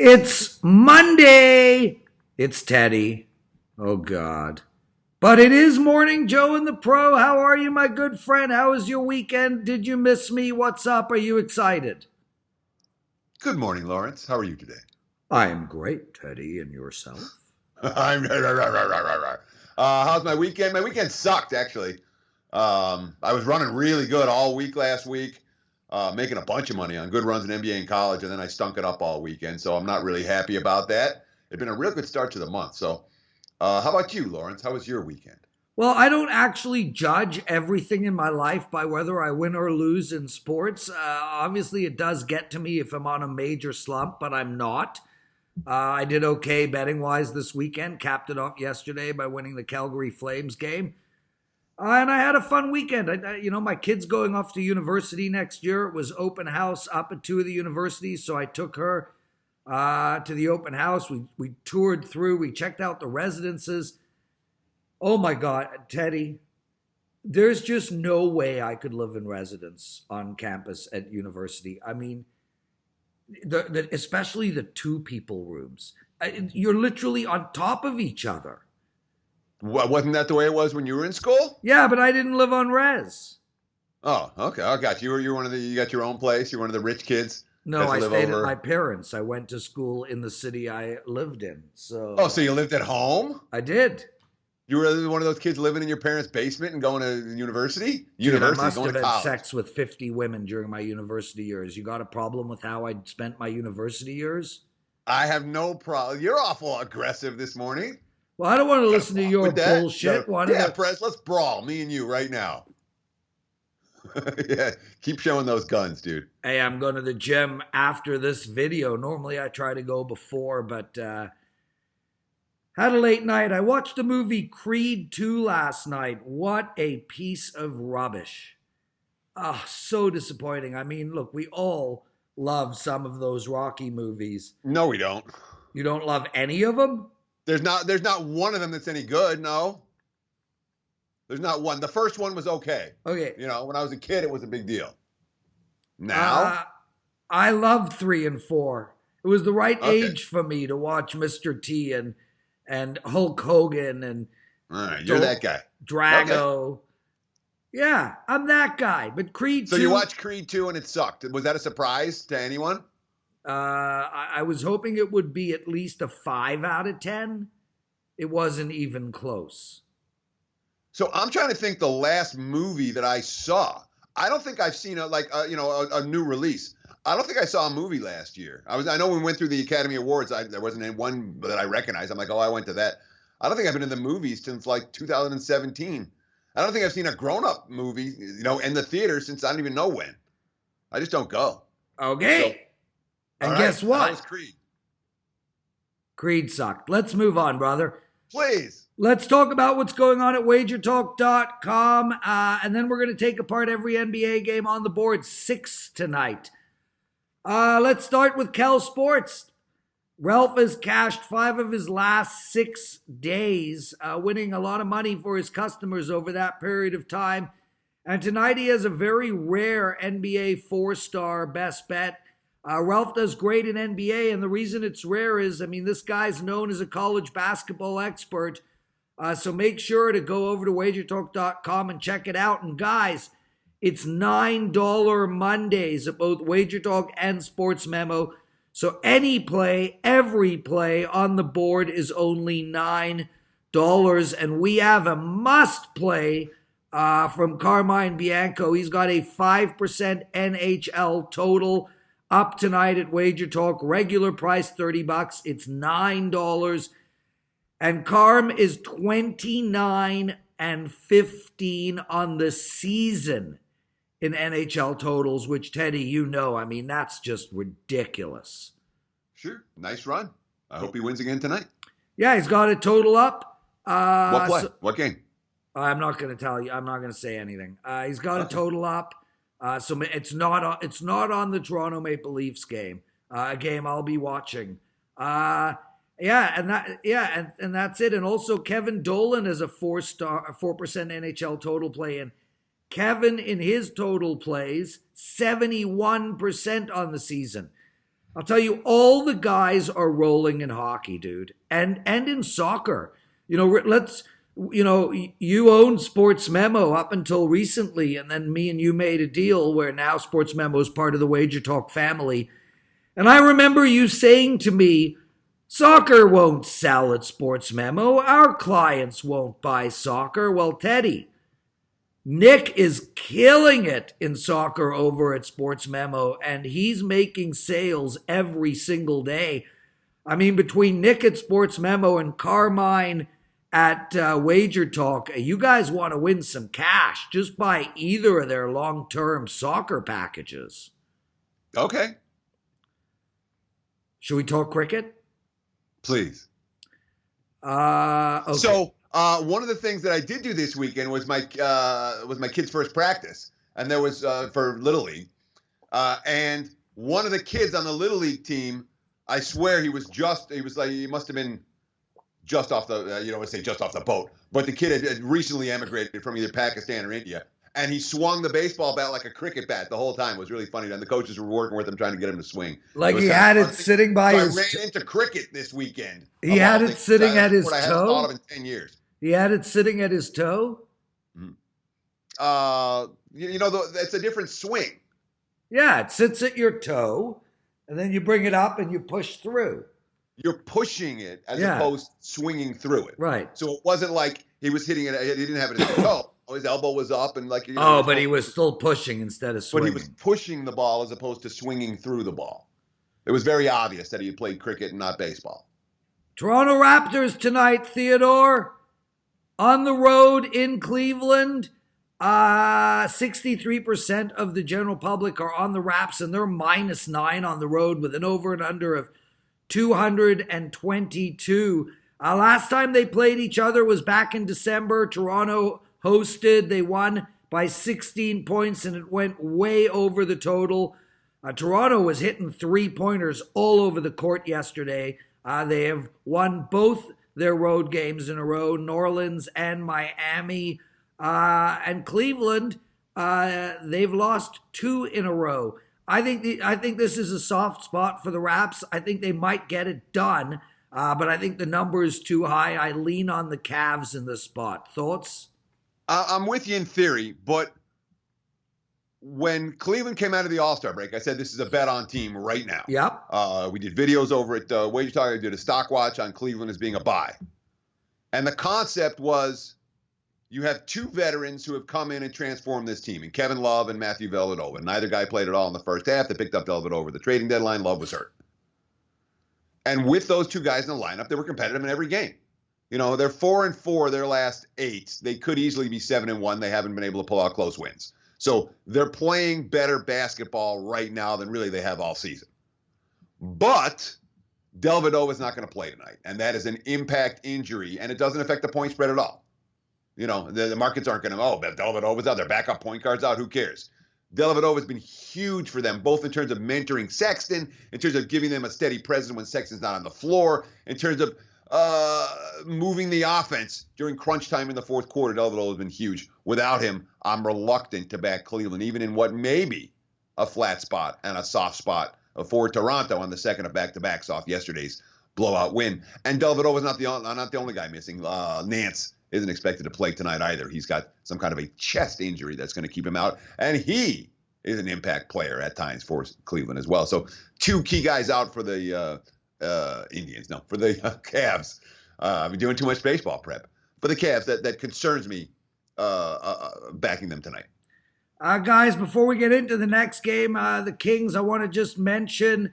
It's Monday. It's Teddy. Oh, God. But it is Morning Joe and the Pro. How are you, my good friend? How was your weekend? Did you miss me? What's up? Are you excited? Good morning, Lawrence. How are you today? I am great, Teddy. And yourself? How's my weekend? My weekend sucked, actually. I was running really good all week last week, making a bunch of money on good runs in NBA and college, and then I stunk it up all weekend, so I'm not really happy about that. It's been a real good start to the month. So how about you, Lawrence? How was your weekend? Well, I don't actually judge everything in my life by whether I win or lose in sports. Obviously, it does get to me if I'm on a major slump, but I'm not. I did okay betting-wise this weekend. Capped it off yesterday by winning the Calgary Flames game. And I had a fun weekend. My kid's going off to university next year. It was open house up at two of the universities, so I took her to the open house. We toured through. We checked out the residences. Oh, my God, Teddy, there's just no way I could live in residence on campus at university. I mean, especially the two-people rooms. You're literally on top of each other. Wasn't that the way it was when you were in school? Yeah, but I didn't live on res. Oh, okay. I got you. You got your own place. You're one of the rich kids. No, I stayed at my parents'. I went to school in the city I lived in. So you lived at home? I did. You were one of those kids living in your parents' basement and going to university? Dude, I must have had sex with 50 women during my university years. You got a problem with how I spent my university years? I have no problem. You're awful aggressive this morning. Well, I don't want to listen to your bullshit. Prez, let's brawl, me and you, right now. Yeah, keep showing those guns, dude. Hey, I'm going to the gym after this video. Normally, I try to go before, but had a late night. I watched the movie Creed 2 last night. What a piece of rubbish. So disappointing. I mean, look, we all love some of those Rocky movies. No, we don't. You don't love any of them? There's not one of them that's any good, no. There's not one. The first one was okay. Okay. When I was a kid, it was a big deal. Now? I loved 3 and 4. It was the right age for me to watch Mr. T and Hulk Hogan and all right, you're that guy. Drago. Okay. Yeah, I'm that guy. But Creed 2... So you watched Creed 2 and it sucked. Was that a surprise to anyone? I was hoping it would be at least a 5 out of 10. It wasn't even close. So I'm trying to think the last movie that I saw. I don't think I've seen a new release. I don't think I saw a movie last year. I know when we went through the Academy Awards, there wasn't any one that I recognized. I'm like, oh, I went to that. I don't think I've been in the movies since like 2017. I don't think I've seen a grown-up movie, in the theater since I don't even know when. I just don't go. Okay. And guess what? How was Creed? Creed sucked. Let's move on, brother. Please. Let's talk about what's going on at WagerTalk.com. And then we're going to take apart every NBA game on the board. 6 tonight. Let's start with Cal Sports. Ralph has cashed 5 of his last 6 days, winning a lot of money for his customers over that period of time. And tonight he has a very rare NBA 4-star best bet. Ralph does great in NBA, and the reason it's rare is, this guy's known as a college basketball expert. So make sure to go over to WagerTalk.com and check it out. And guys, it's $9 Mondays at both WagerTalk and Sports Memo. So any play, every play on the board is only $9. And we have a must play from Carmine Bianco. He's got a 5% NHL total up tonight at WagerTalk. Regular price $30. It's $9. And Carm is 29-15 on the season in NHL totals, which, Teddy, that's just ridiculous. Sure. Nice run. I hope he wins again tonight. Yeah, he's got a total up. What play? What game? I'm not going to tell you. I'm not going to say anything. He's got a total up. So it's not on the Toronto Maple Leafs game. A game I'll be watching. And that's it. And also Kevin Dolan is a 4% NHL total play in. Kevin in his total plays 71% on the season. I'll tell you, all the guys are rolling in hockey, dude, and in soccer. You owned Sports Memo up until recently, and then me and you made a deal where now Sports Memo is part of the Wager Talk family. And I remember you saying to me, soccer won't sell at Sports Memo. Our clients won't buy soccer. Well, Teddy, Nick is killing it in soccer over at Sports Memo, and he's making sales every single day. I mean, between Nick at Sports Memo and Carmine at Wager Talk, you guys want to win some cash. Just buy either of their long-term soccer packages. Okay. Should we talk cricket? Please. Okay. So one of the things that I did do this weekend was my kid's first practice, and there was for Little League, and one of the kids on the Little League team, I swear he must have been just off the you don't want to say just off the boat, but the kid had recently emigrated from either Pakistan or India. And he swung the baseball bat like a cricket bat the whole time. It was really funny. And the coaches were working with him, trying to get him to swing. Like he had it sitting by his... I ran into cricket this weekend. He had it sitting at his toe? I haven't thought of in 10 years. He had it sitting at his toe? It's a different swing. Yeah, it sits at your toe, and then you bring it up and you push through. You're pushing it as opposed to swinging through it. Right. So it wasn't like he was hitting it. He didn't have it at his toe. His elbow was up and like. But he was still pushing instead of swinging. But he was pushing the ball as opposed to swinging through the ball. It was very obvious that he had played cricket and not baseball. Toronto Raptors tonight, Theodore. On the road in Cleveland. 63% of the general public are on the Raps, and they're -9 on the road with an over and under of 222. Last time they played each other was back in December. Toronto hosted. They won by 16 points, and it went way over the total. Toronto was hitting three-pointers all over the court yesterday. They have won both their road games in a row, New Orleans and Miami. And Cleveland, they've lost 2 in a row. I think this is a soft spot for the Raps. I think they might get it done, but I think the number is too high. I lean on the Cavs in this spot. Thoughts? I'm with you in theory, but when Cleveland came out of the All-Star break, I said this is a bet-on team right now. Yep. We did videos over at WagerTalk. I did a stock watch on Cleveland as being a buy. And the concept was you have 2 veterans who have come in and transformed this team, and Kevin Love and Matthew Dellavedova. Neither guy played at all in the first half. They picked up Dellavedova over the trading deadline. Love was hurt. And with those 2 guys in the lineup, they were competitive in every game. They're 4-4 their last 8. They could easily be 7-1. They haven't been able to pull out close wins. So they're playing better basketball right now than really they have all season. But Dellavedova is not going to play tonight, and that is an impact injury, and it doesn't affect the point spread at all. The markets aren't going to, Dellavedova's out, their backup point guard's out, who cares? Dellavedova has been huge for them, both in terms of mentoring Sexton, in terms of giving them a steady presence when Sexton's not on the floor, in terms of moving the offense during crunch time in the fourth quarter. Dellavedova has been huge. Without him, I'm reluctant to back Cleveland, even in what may be a flat spot and a soft spot for Toronto on the second of back-to-backs off yesterday's blowout win. And Dellavedova is not the only guy missing. Nance isn't expected to play tonight either. He's got some kind of a chest injury that's going to keep him out, and he is an impact player at times for Cleveland as well. So 2 key guys out for the for the Cavs. I've been doing too much baseball prep. For the Cavs, that concerns me backing them tonight. Guys, before we get into the next game, the Kings, I want to just mention,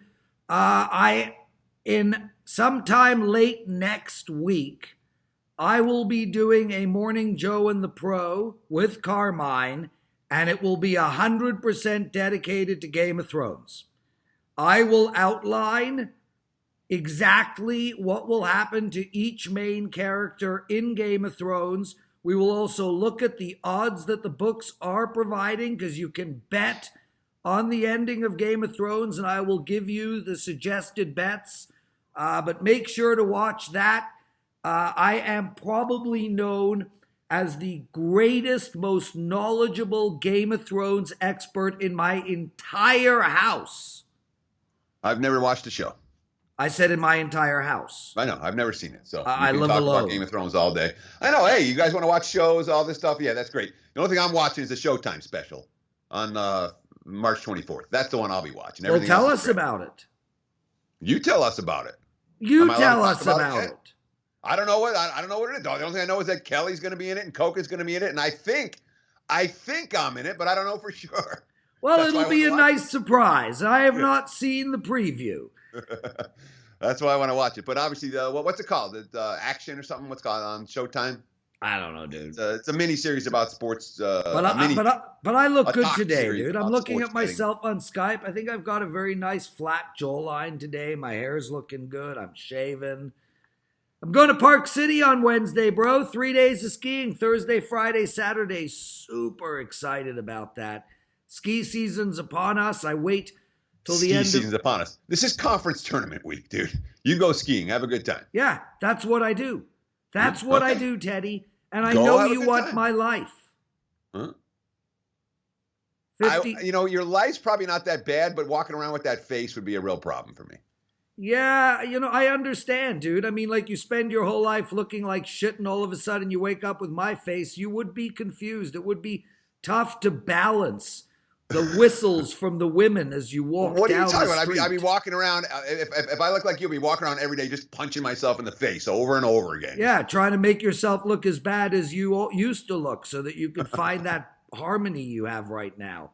in sometime late next week, I will be doing a Morning Joe and the Pro with Carmine, and it will be 100% dedicated to Game of Thrones. I will outline exactly what will happen to each main character in Game of Thrones. We will also look at the odds that the books are providing, because you can bet on the ending of Game of Thrones, and I will give you the suggested bets. But make sure to watch that. I am probably known as the greatest, most knowledgeable Game of Thrones expert in my entire house. I've never watched the show. I said in my entire house. I know. I've never seen it. So I you can live talk alone. about Game of Thrones all day. I know. Hey, you guys want to watch shows, all this stuff? Yeah, that's great. The only thing I'm watching is the Showtime special on March 24th. That's the one I'll be watching. Well, tell us about it. You tell us about it. You tell us about it. I don't know what I don't know what it is. The only thing I know is that Kelly's going to be in it and Coke is going to be in it, and I think I'm in it, but I don't know for sure. Well, it'll be a nice surprise. I have not seen the preview. That's why I want to watch it. But obviously, what's it called? Action or something? What's called on Showtime? I don't know, dude. It's a mini series about sports. But I look good today, dude. I'm looking at myself betting on Skype. I think I've got a very nice flat jawline today. My hair's looking good. I'm shaving. I'm going to Park City on Wednesday, bro. 3 days of skiing. Thursday, Friday, Saturday. Super excited about that. Ski season's upon us. I wait till the end. Ski season's upon us. This is conference tournament week, dude. You go skiing. Have a good time. Yeah, that's what I do. That's what I do, Teddy. And I know you want my life. Huh? 50. Your life's probably not that bad, but walking around with that face would be a real problem for me. Yeah, I understand, dude. I mean, like, you spend your whole life looking like shit and all of a sudden you wake up with my face. You would be confused. It would be tough to balance the whistles from the women as you walk down the street. What are you talking about? I'd be walking around, if I look like you, I'd be walking around every day just punching myself in the face over and over again. Yeah, trying to make yourself look as bad as you used to look so that you could find that harmony you have right now.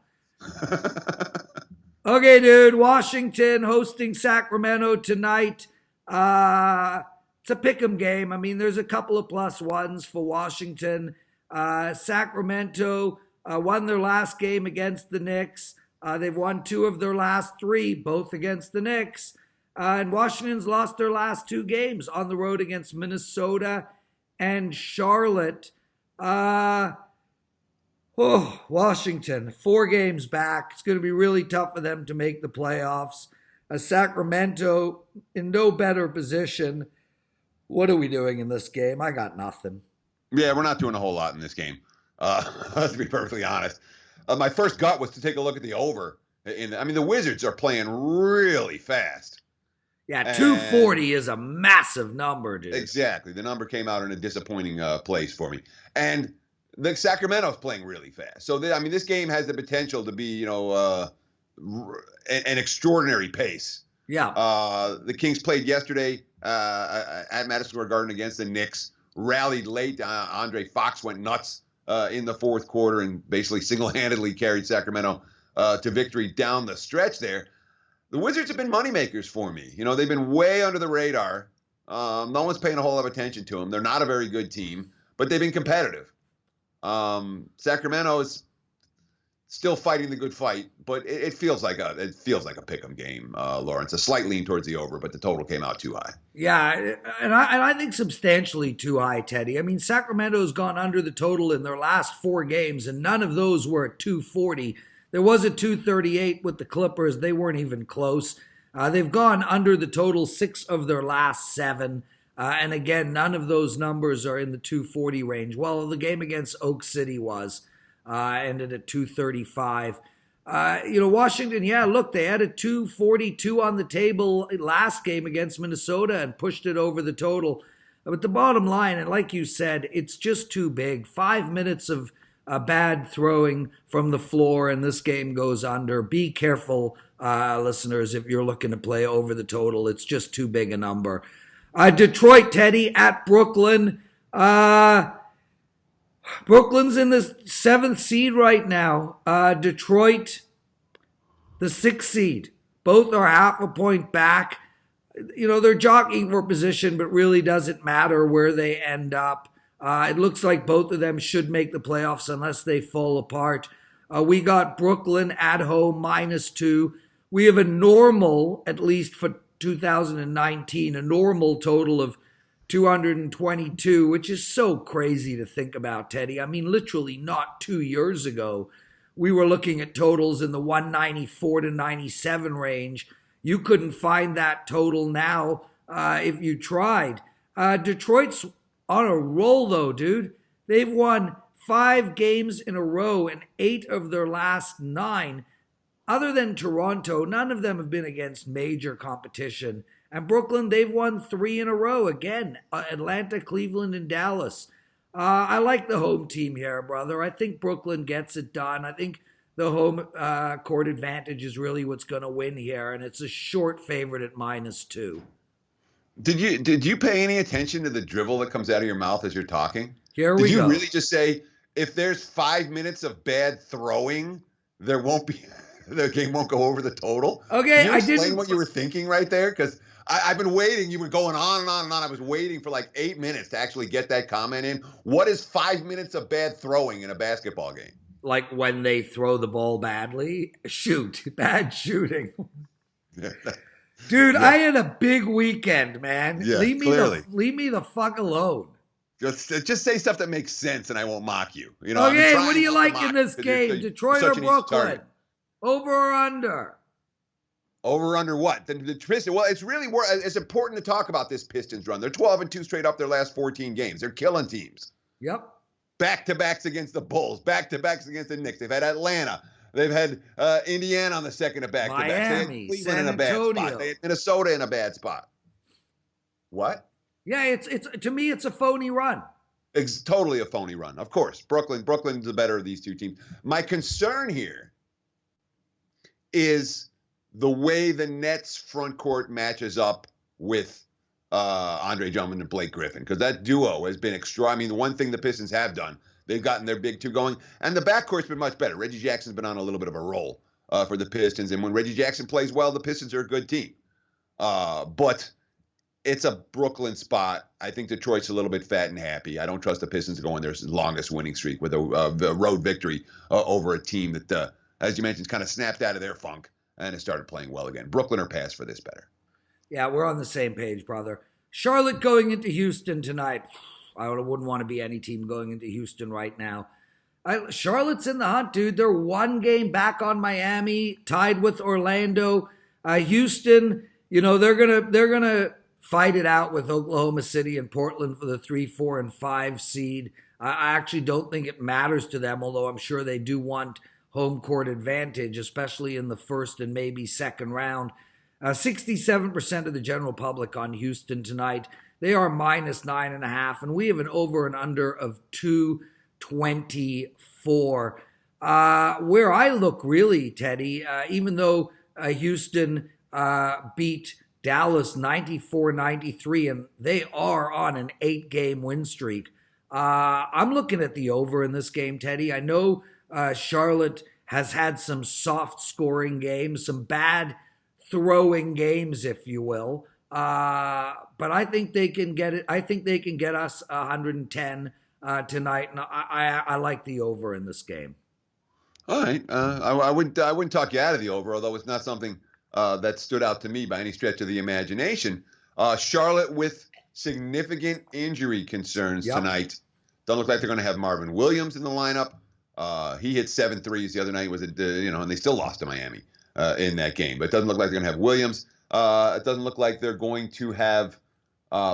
Okay, dude, Washington hosting Sacramento tonight. It's a pick'em game. I mean, there's a couple of +1s for Washington. Sacramento won their last game against the Knicks. They've won 2 of their last 3, both against the Knicks. And Washington's lost their last 2 games on the road against Minnesota and Charlotte. Washington, 4 games back. It's going to be really tough for them to make the playoffs. Sacramento in no better position. What are we doing in this game? I got nothing. Yeah, we're not doing a whole lot in this game. To be perfectly honest. My first gut was to take a look at the over. The Wizards are playing really fast. Yeah, 240 is a massive number, dude. Exactly. The number came out in a disappointing place for me. And the Sacramento's playing really fast. So, this game has the potential to be, an extraordinary pace. Yeah. The Kings played yesterday at Madison Square Garden against the Knicks, rallied late. Andre Fox went nuts in the fourth quarter and basically single-handedly carried Sacramento to victory down the stretch there. The Wizards have been moneymakers for me. They've been way under the radar. No one's paying a whole lot of attention to them. They're not a very good team, but they've been competitive. Sacramento is still fighting the good fight, but it feels like a pick'em game, Lawrence. A slight lean towards the over, but the total came out too high. Yeah, and I think substantially too high, Teddy. I mean, Sacramento's gone under the total in their last 4 games, and none of those were at 240. There was a 238 with the Clippers. They weren't even close. They've gone under the total 6 of their last 7. And again, none of those numbers are in the 240 range. Well, the game against Oak City ended at 235. Washington, they had a 242 on the table last game against Minnesota and pushed it over the total. But the bottom line, and like you said, it's just too big. 5 minutes of bad throwing from the floor and this game goes under. Be careful, listeners, if you're looking to play over the total. It's just too big a number. Detroit, Teddy, at Brooklyn. Brooklyn's in the 7th seed right now. Detroit, the 6th seed. Both are half a point back. They're jockeying for position, but really doesn't matter where they end up. It looks like both of them should make the playoffs unless they fall apart. We got Brooklyn at home, -2. We have a normal, at least for 2019, a normal total of 222, which is so crazy to think about, Teddy. I mean, literally not 2 years ago, we were looking at totals in the 194 to 97 range. You couldn't find that total now if you tried. Detroit's on a roll, though, dude. They've won 5 games in a row and 8 of their last 9. other than Toronto, none of them have been against major competition. And Brooklyn, they've won 3 in a row. Again, Atlanta, Cleveland, and Dallas. I like the home team here, brother. I think Brooklyn gets it done. I think the home court advantage is really what's going to win here, and it's a short favorite at -2. Did you pay any attention to the drivel that comes out of your mouth as you're talking? Here we go. Did you really just say, if there's 5 minutes of bad throwing, there won't be the game won't go over the total? Okay, Can you I explain didn't. what you were thinking right there? Because I've been waiting. You were going on and on and on. I was waiting for like 8 minutes to actually get that comment in. What is 5 minutes of bad throwing in a basketball game? Like when they throw the ball badly? Bad shooting. Dude, Yeah. I had a big weekend, man. Yeah, leave me the fuck alone. Just say stuff that makes sense, and I won't mock you. You know. I've been Okay, trying what do you not to like in mock this because you're game? Detroit such or an easy Brooklyn? target. Over or under? Over under what? The Pistons. Well, it's important to talk about this Pistons run. They're 12-2 straight up their last 14 games. They're killing teams. Yep. Back-to-backs against the Bulls. Back-to-backs against the Knicks. They've had Atlanta. They've had Indiana on the second of back-to-backs. Miami, They had Cleveland San in a bad Antonio. spot. They had Minnesota in a bad spot. What? Yeah, it's to me it's a phony run. It's totally a phony run. Of course, Brooklyn's the better of these two teams. My concern here is the way the Nets front court matches up with Andre Drummond and Blake Griffin, because that duo has been extra. I mean, the one thing the Pistons have done, they've gotten their big two going, and the backcourt's been much better. Reggie Jackson's been on a little bit of a roll for the Pistons, and when Reggie Jackson plays well, the Pistons are a good team. But it's a Brooklyn spot. I think Detroit's a little bit fat and happy. I don't trust the Pistons to go on their longest winning streak with a road victory over a team that, as you mentioned, kind of snapped out of their funk and has started playing well again. Brooklyn or pass for this better. Yeah, we're on the same page, brother. Charlotte going into Houston tonight. I wouldn't want to be any team going into Houston right now. Charlotte's in the hunt, dude. They're 1 game back on Miami, tied with Orlando. Houston, they're gonna fight it out with Oklahoma City and Portland for the 3, 4, and 5 seed. I actually don't think it matters to them, although I'm sure they do want home court advantage, especially in the first and maybe second round. 67% of the general public on Houston tonight. They are -9.5, and we have an over and under of 224. Where I look really, Teddy, even though Houston beat Dallas 94-93, and they are on an 8-game win streak. I'm looking at the over in this game, Teddy. I know Charlotte has had some soft scoring games, some bad throwing games, if you will. But I think they can get it. I think they can get us 110 tonight, and I like the over in this game. All right, I wouldn't talk you out of the over, although it's not something that stood out to me by any stretch of the imagination. Charlotte with significant injury concerns tonight. Doesn't look like they're going to have Marvin Williams in the lineup. He hit 7 threes the other night, and they still lost to Miami in that game. But it doesn't look like they're going to have Williams. It doesn't look like they're going to have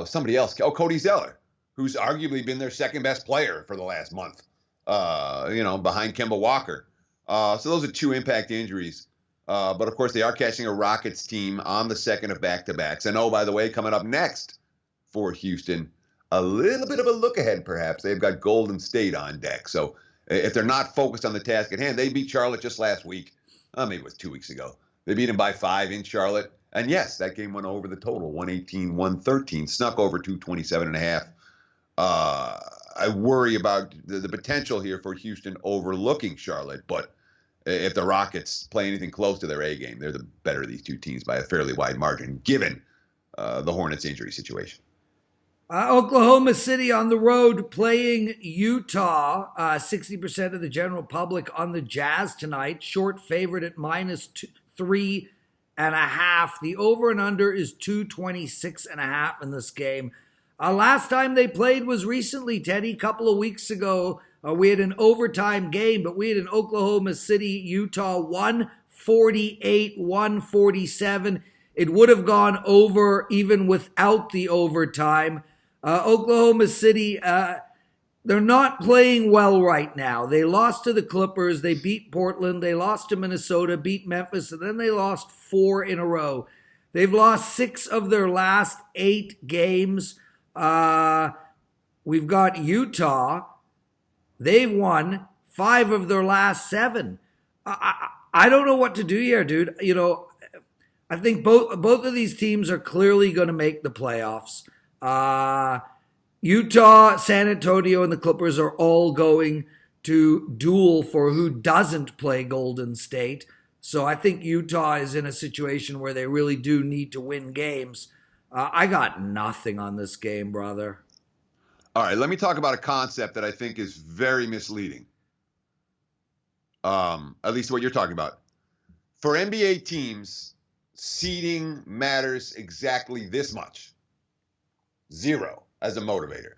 somebody else. Cody Zeller, who's arguably been their second best player for the last month, behind Kemba Walker. So those are 2 impact injuries. But, of course, they are catching a Rockets team on the second of back-to-backs. And, by the way, coming up next for Houston, a little bit of a look ahead, perhaps. They've got Golden State on deck. So if they're not focused on the task at hand, they beat Charlotte just last week. Maybe it was 2 weeks ago. They beat them by 5 in Charlotte. And, yes, that game went over the total, 118-113, snuck over 227.5. I worry about the potential here for Houston overlooking Charlotte, but if the Rockets play anything close to their A game, they're the better of these two teams by a fairly wide margin, given the Hornets' injury situation. Oklahoma City on the road playing Utah. 60% of the general public on the Jazz tonight. Short favorite at -3.5. The over and under is 226.5 in this game. Last time they played was recently, Teddy, a couple of weeks ago. We had an overtime game, but we had an Oklahoma City, Utah 148-147. It would have gone over even without the overtime. Oklahoma City, They're not playing well right now. They lost to the Clippers. They beat Portland. They lost to Minnesota, beat Memphis, and then they lost 4 in a row. They've lost 6 of their last 8 games. We've got Utah. They've won 5 of their last 7. I don't know what to do here, dude. You know, I think both of these teams are clearly going to make the playoffs. Utah, San Antonio, and the Clippers are all going to duel for who doesn't play Golden State. So I think Utah is in a situation where they really do need to win games. I got nothing on this game, brother. All right, let me talk about a concept that I think is very misleading. At least what you're talking about. For NBA teams, seeding matters exactly this much. 0 as a motivator.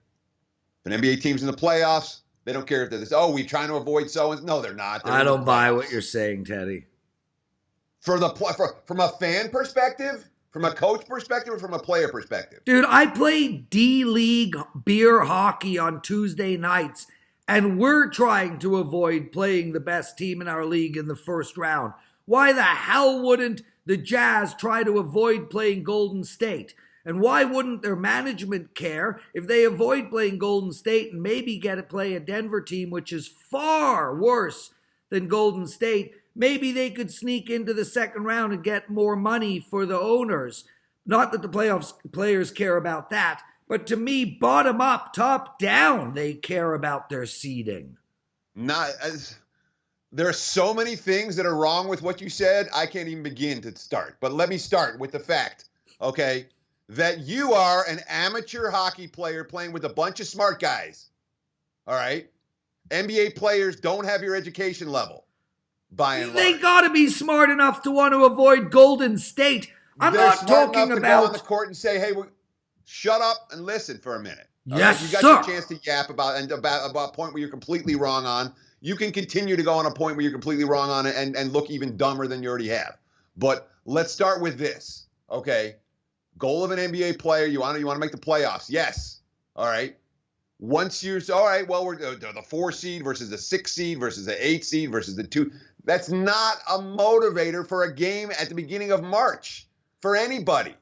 If an NBA team's in the playoffs, they don't care if they're this, we're trying to avoid so-and-so. No, they're not. I don't buy what you're saying, Teddy. From a fan perspective, from a coach perspective, or from a player perspective? Dude, I play D-League beer hockey on Tuesday nights, and we're trying to avoid playing the best team in our league in the first round. Why the hell wouldn't the Jazz try to avoid playing Golden State? And why wouldn't their management care if they avoid playing Golden State and maybe get to play a Denver team, which is far worse than Golden State? Maybe they could sneak into the second round and get more money for the owners. Not that the playoffs players care about that, but to me, bottom up, top down, they care about their seeding. There are so many things that are wrong with what you said, I can't even begin to start. But let me start with the fact, okay, that you are an amateur hockey player playing with a bunch of smart guys. All right? NBA players don't have your education level, by and large. They got to be smart enough to want to avoid Golden State. I'm They're not smart talking enough to about go on the court and say, "Hey, shut up and listen for a minute." All yes, right? You got sir. your chance to yap about a point where you're completely wrong on. You can continue to go on a point where you're completely wrong on it and look even dumber than you already have. But let's start with this, okay? Goal of an NBA player, you want to make the playoffs. Yes. All right. Once you're all right, well, we're the 4 seed versus the 6 seed versus the 8 seed versus the 2. That's not a motivator for a game at the beginning of March for anybody,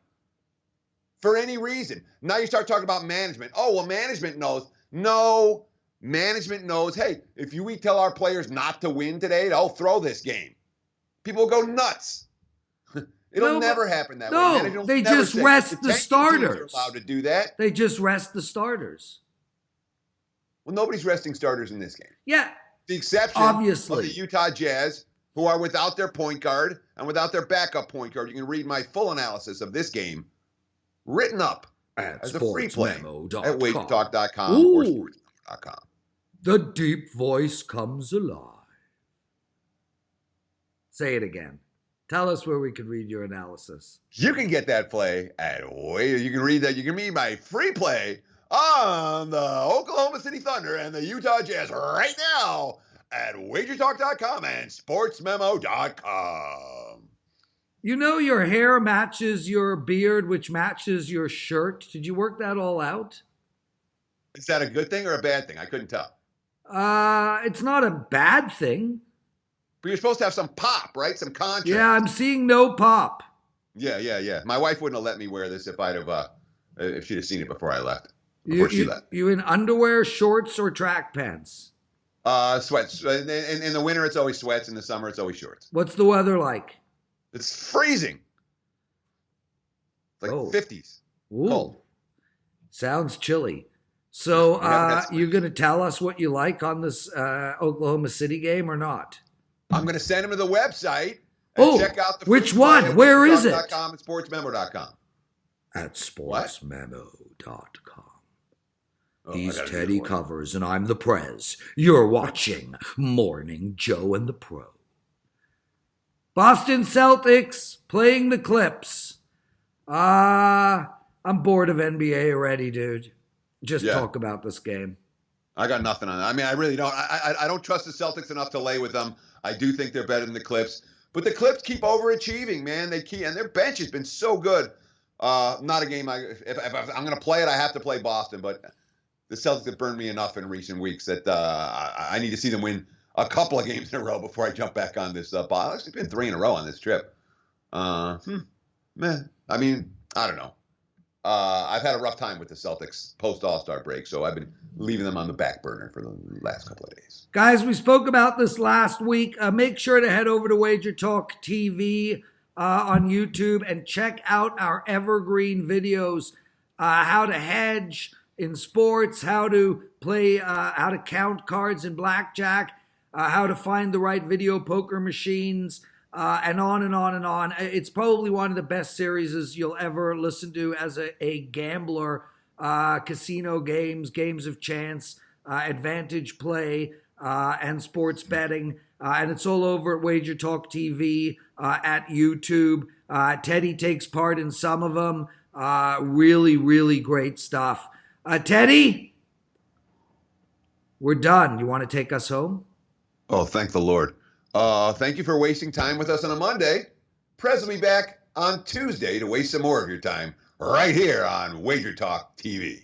for any reason. Now you start talking about management. Oh, well, management knows. No, management knows, hey, if we tell our players not to win today, they'll throw this game. People will go nuts. It'll never happen that way. No, they just rest the starters. Are allowed to do that. They just rest the starters. Well, nobody's resting starters in this game. Yeah. The exception obviously of the Utah Jazz, who are without their point guard and without their backup point guard. You can read my full analysis of this game written up as a free play at WagerTalk.com or SportsMemo.com. The deep voice comes alive. Say it again. Tell us where we could read your analysis. You can get that play at You can read that. You can read my free play on the Oklahoma City Thunder and the Utah Jazz right now at WagerTalk.com and SportsMemo.com. You know your hair matches your beard, which matches your shirt. Did you work that all out? Is that a good thing or a bad thing? I couldn't tell. It's not a bad thing. But you're supposed to have some pop, right? Some contrast. Yeah, I'm seeing no pop. Yeah. My wife wouldn't have let me wear this if she'd have seen it before I left. You in underwear, shorts, or track pants? Sweats. In the winter, it's always sweats. In the summer, it's always shorts. What's the weather like? It's freezing. Like 50s. Ooh. Cold. Sounds chilly. So you going to tell us what you like on this Oklahoma City game or not? I'm going to send them to the website and check out the which one? Where is it? At SportsMemo.com. At SportsMemo.com. He's Teddy Covers, and I'm the Prez. You're watching Morning Joe and the Pro. Boston Celtics playing the Clips. I'm bored of NBA already, dude. Just talk about this game. I got nothing on that. I mean, I really don't. I don't trust the Celtics enough to lay with them. I do think they're better than the Clips. But the Clips keep overachieving, man. And their bench has been so good. Not a game. If I'm going to play it, I have to play Boston. But the Celtics have burned me enough in recent weeks that I need to see them win a couple of games in a row before I jump back on this ball. It's been 3 in a row on this trip. Man, I mean, I don't know. I've had a rough time with the Celtics post All-Star break, so I've been leaving them on the back burner for the last couple of days. Guys, we spoke about this last week. Make sure to head over to WagerTalk TV on YouTube and check out our evergreen videos, how to hedge in sports, how to play, how to count cards in blackjack, how to find the right video poker machines, and on and on and on. It's probably one of the best series you'll ever listen to as a gambler. Casino games, games of chance, advantage play, and sports betting. And it's all over at WagerTalk TV, at YouTube. Teddy takes part in some of them. Really, really great stuff. Teddy, we're done. You want to take us home? Oh, thank the Lord. Thank you for wasting time with us on a Monday. Prez will be back on Tuesday to waste some more of your time right here on WagerTalk TV.